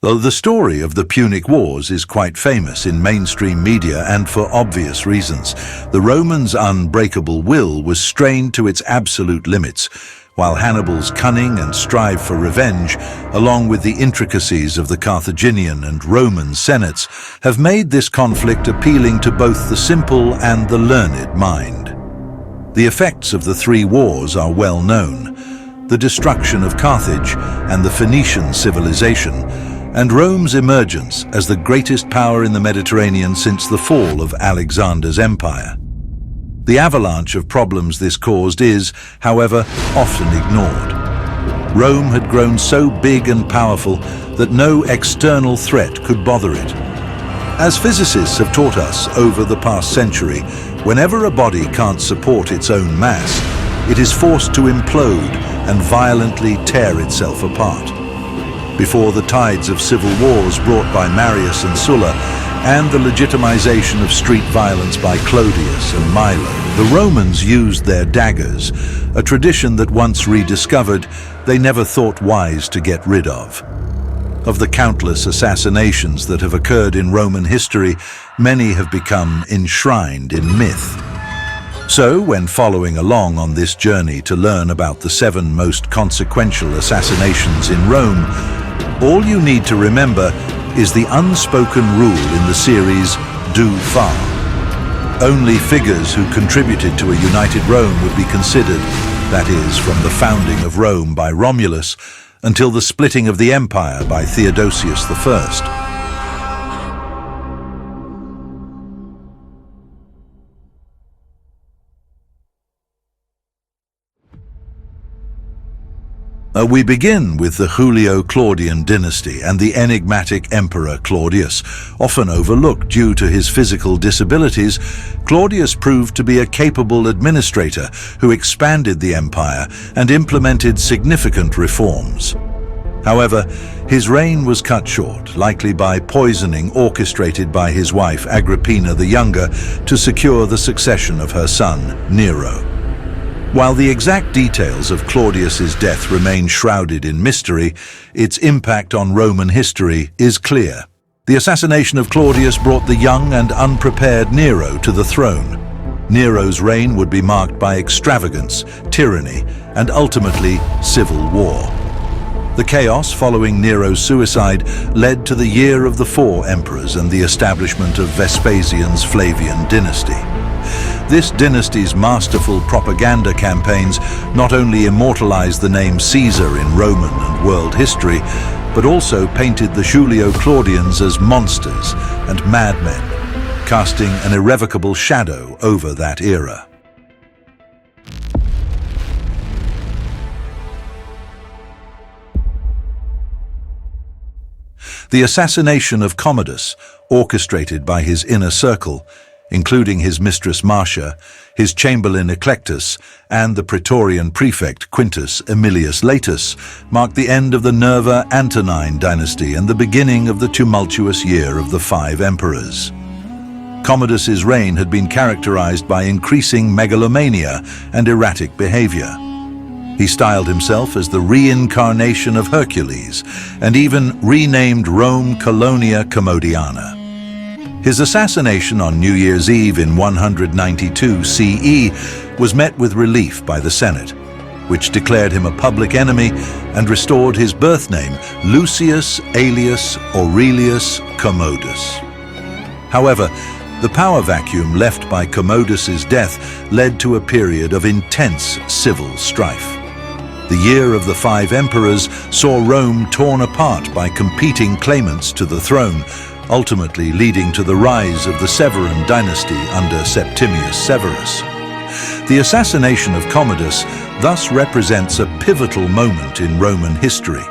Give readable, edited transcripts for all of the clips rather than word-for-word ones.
Well, the story of the Punic Wars is quite famous in mainstream media, and for obvious reasons. The Romans' unbreakable will was strained to its absolute limits, while Hannibal's cunning and strive for revenge, along with the intricacies of the Carthaginian and Roman senates, have made this conflict appealing to both the simple and the learned mind. The effects of the three wars are well known: the destruction of Carthage and the Phoenician civilization, and Rome's emergence as the greatest power in the Mediterranean since the fall of Alexander's empire. The avalanche of problems this caused is, however, often ignored. Rome had grown so big and powerful that no external threat could bother it. As physicists have taught us over the past century, whenever a body can't support its own mass, it is forced to implode and violently tear itself apart. Before the tides of civil wars brought by Marius and Sulla, and the legitimization of street violence by Clodius and Milo, the Romans used their daggers, a tradition that once rediscovered, they never thought wise to get rid of. Of the countless assassinations that have occurred in Roman history, many have become enshrined in myth. So, when following along on this journey to learn about the 7 most consequential assassinations in Rome, all you need to remember is the unspoken rule in the series, do far. Only figures who contributed to a united Rome would be considered, that is, from the founding of Rome by Romulus until the splitting of the empire by Theodosius I. We begin with the Julio-Claudian dynasty and the enigmatic emperor Claudius. Often overlooked due to his physical disabilities, Claudius proved to be a capable administrator who expanded the empire and implemented significant reforms. However, his reign was cut short, likely by poisoning orchestrated by his wife Agrippina the Younger to secure the succession of her son, Nero. While the exact details of Claudius's death remain shrouded in mystery, its impact on Roman history is clear. The assassination of Claudius brought the young and unprepared Nero to the throne. Nero's reign would be marked by extravagance, tyranny, and ultimately civil war. The chaos following Nero's suicide led to the Year of the Four Emperors and the establishment of Vespasian's Flavian dynasty. This dynasty's masterful propaganda campaigns not only immortalized the name Caesar in Roman and world history, but also painted the Julio-Claudians as monsters and madmen, casting an irrevocable shadow over that era. The assassination of Commodus, orchestrated by his inner circle, including his mistress Marcia, his chamberlain Eclectus, and the Praetorian prefect Quintus Aemilius Latus, marked the end of the Nerva Antonine dynasty and the beginning of the tumultuous Year of the Five Emperors. Commodus's reign had been characterized by increasing megalomania and erratic behavior. He styled himself as the reincarnation of Hercules and even renamed Rome Colonia Commodiana. His assassination on New Year's Eve in 192 CE was met with relief by the Senate, which declared him a public enemy and restored his birth name Lucius Aelius Aurelius Commodus. However, the power vacuum left by Commodus's death led to a period of intense civil strife. The Year of the Five Emperors saw Rome torn apart by competing claimants to the throne, ultimately leading to the rise of the Severan dynasty under Septimius Severus. The assassination of Commodus thus represents a pivotal moment in Roman history.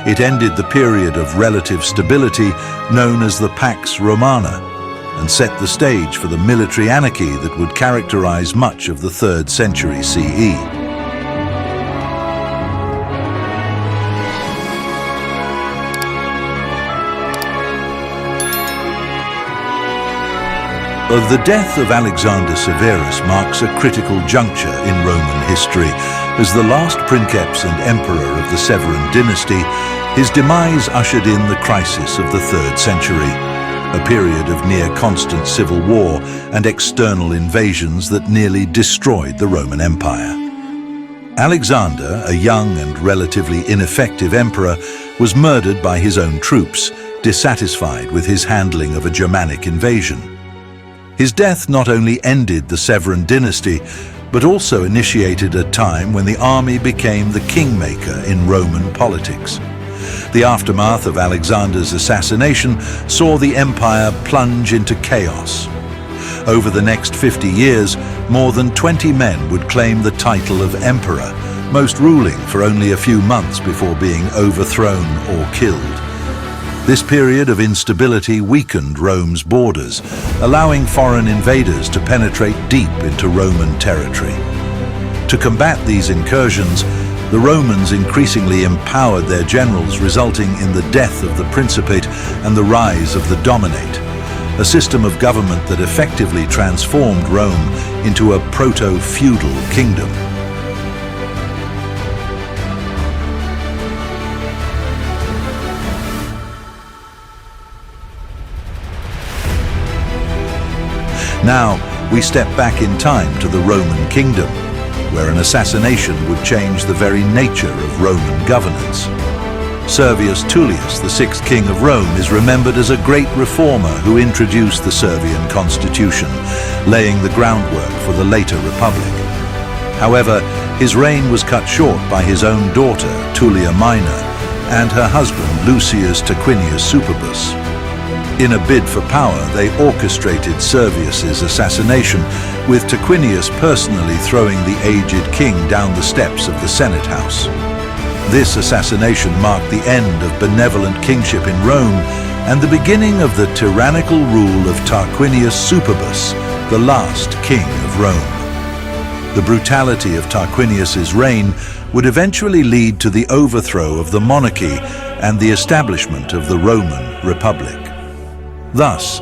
It ended the period of relative stability known as the Pax Romana and set the stage for the military anarchy that would characterize much of the 3rd century CE. The death of Alexander Severus marks a critical juncture in Roman history. As the last princeps and emperor of the Severan dynasty, His demise ushered in the crisis of the 3rd century, a period of near-constant civil war and external invasions that nearly destroyed the Roman Empire. Alexander, a young and relatively ineffective emperor, was murdered by his own troops, dissatisfied with his handling of a Germanic invasion. His death not only ended the Severan dynasty, but also initiated a time when the army became the kingmaker in Roman politics. The aftermath of Alexander's assassination saw the empire plunge into chaos. Over the next 50 years, more than 20 men would claim the title of emperor, most ruling for only a few months before being overthrown or killed. This period of instability weakened Rome's borders, allowing foreign invaders to penetrate deep into Roman territory. To combat these incursions, the Romans increasingly empowered their generals, resulting in the death of the Principate and the rise of the Dominate, a system of government that effectively transformed Rome into a proto-feudal kingdom. Now, we step back in time to the Roman kingdom, where an assassination would change the very nature of Roman governance. Servius Tullius, the 6th king of Rome, is remembered as a great reformer who introduced the Servian constitution, laying the groundwork for the later republic. However, his reign was cut short by his own daughter, Tullia Minor, and her husband, Lucius Tarquinius Superbus. In a bid for power, they orchestrated Servius's assassination, with Tarquinius personally throwing the aged king down the steps of the Senate House. This assassination marked the end of benevolent kingship in Rome and the beginning of the tyrannical rule of Tarquinius Superbus, the last king of Rome. The brutality of Tarquinius's reign would eventually lead to the overthrow of the monarchy and the establishment of the Roman Republic. Thus,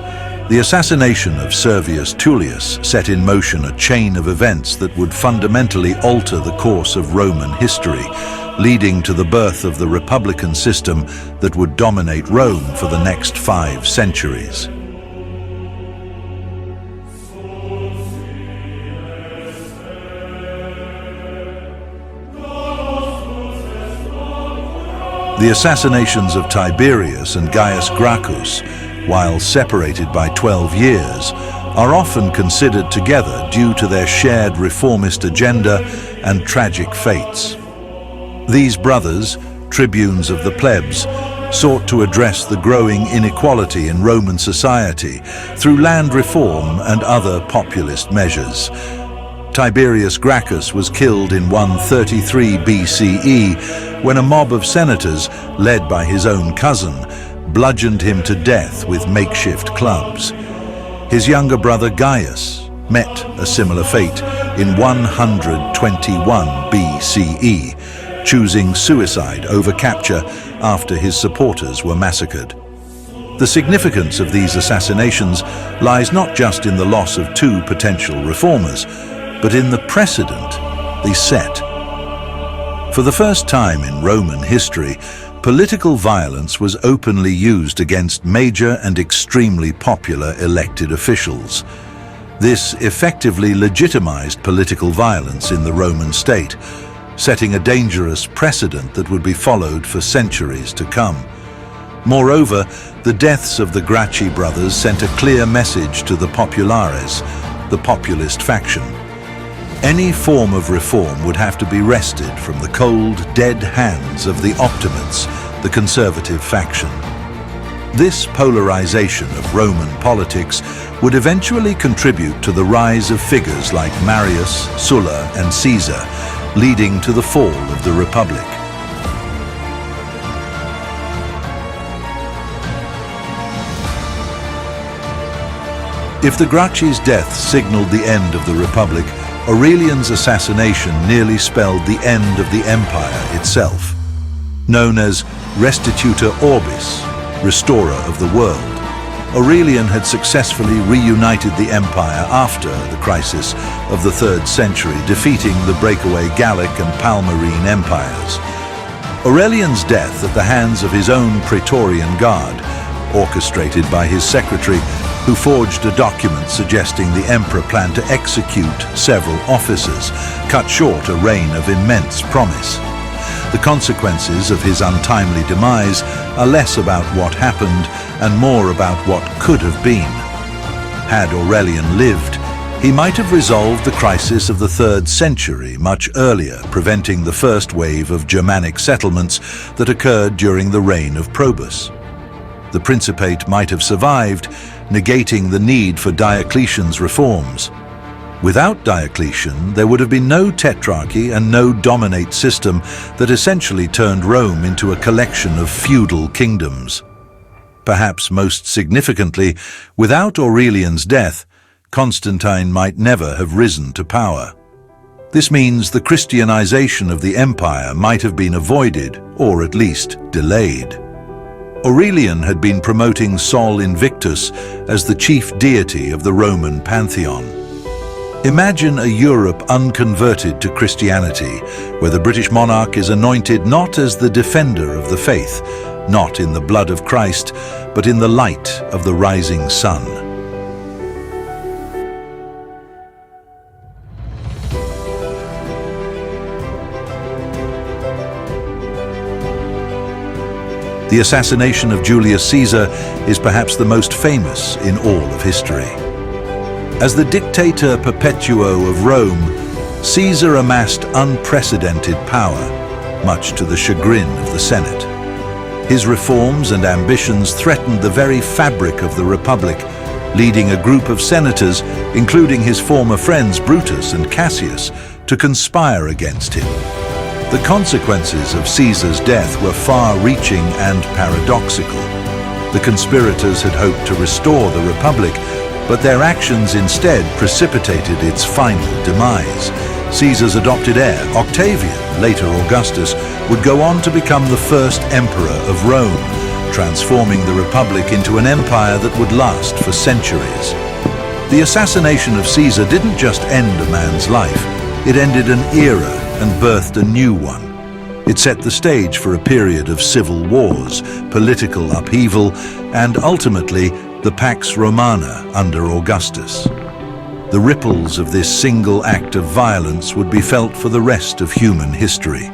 the assassination of Servius Tullius set in motion a chain of events that would fundamentally alter the course of Roman history, leading to the birth of the republican system that would dominate Rome for the next 5 centuries. The assassinations of Tiberius and Gaius Gracchus, while separated by 12 years, are often considered together due to their shared reformist agenda and tragic fates. These brothers, tribunes of the plebs, sought to address the growing inequality in Roman society through land reform and other populist measures. Tiberius Gracchus was killed in 133 BCE when a mob of senators, led by his own cousin, bludgeoned him to death with makeshift clubs. His younger brother Gaius met a similar fate in 121 BCE, choosing suicide over capture after his supporters were massacred. The significance of these assassinations lies not just in the loss of 2 potential reformers, but in the precedent they set. For the first time in Roman history, political violence was openly used against major and extremely popular elected officials. This effectively legitimized political violence in the Roman state, setting a dangerous precedent that would be followed for centuries to come. Moreover, the deaths of the Gracchi brothers sent a clear message to the populares, the populist faction. Any form of reform would have to be wrested from the cold, dead hands of the Optimates, the conservative faction. This polarization of Roman politics would eventually contribute to the rise of figures like Marius, Sulla, and Caesar, leading to the fall of the Republic. If the Gracchi's death signaled the end of the Republic, Aurelian's assassination nearly spelled the end of the empire itself. Known as Restitutor Orbis, restorer of the world, Aurelian had successfully reunited the empire after the crisis of the 3rd century, defeating the breakaway Gallic and Palmyrene empires. Aurelian's death at the hands of his own Praetorian Guard, orchestrated by his secretary, who forged a document suggesting the emperor planned to execute several officers, cut short a reign of immense promise. The consequences of his untimely demise are less about what happened and more about what could have been. Had Aurelian lived, he might have resolved the crisis of the 3rd century much earlier, preventing the first wave of Germanic settlements that occurred during the reign of Probus. The Principate might have survived, negating the need for Diocletian's reforms. Without Diocletian, there would have been no tetrarchy and no dominate system that essentially turned Rome into a collection of feudal kingdoms. Perhaps most significantly, without Aurelian's death, Constantine might never have risen to power. This means the Christianization of the empire might have been avoided, or at least delayed. Aurelian had been promoting Sol Invictus as the chief deity of the Roman pantheon. Imagine a Europe unconverted to Christianity, where the British monarch is anointed not as the defender of the faith, not in the blood of Christ, but in the light of the rising sun. The assassination of Julius Caesar is perhaps the most famous in all of history. As the dictator perpetuo of Rome, Caesar amassed unprecedented power, much to the chagrin of the Senate. His reforms and ambitions threatened the very fabric of the Republic, leading a group of senators, including his former friends Brutus and Cassius, to conspire against him. The consequences of Caesar's death were far-reaching and paradoxical. The conspirators had hoped to restore the Republic, but their actions instead precipitated its final demise. Caesar's adopted heir, Octavian, later Augustus, would go on to become the first emperor of Rome, transforming the Republic into an empire that would last for centuries. The assassination of Caesar didn't just end a man's life, it ended an era and birthed a new one. It set the stage for a period of civil wars, political upheaval, and ultimately the Pax Romana under Augustus. The ripples of this single act of violence would be felt for the rest of human history.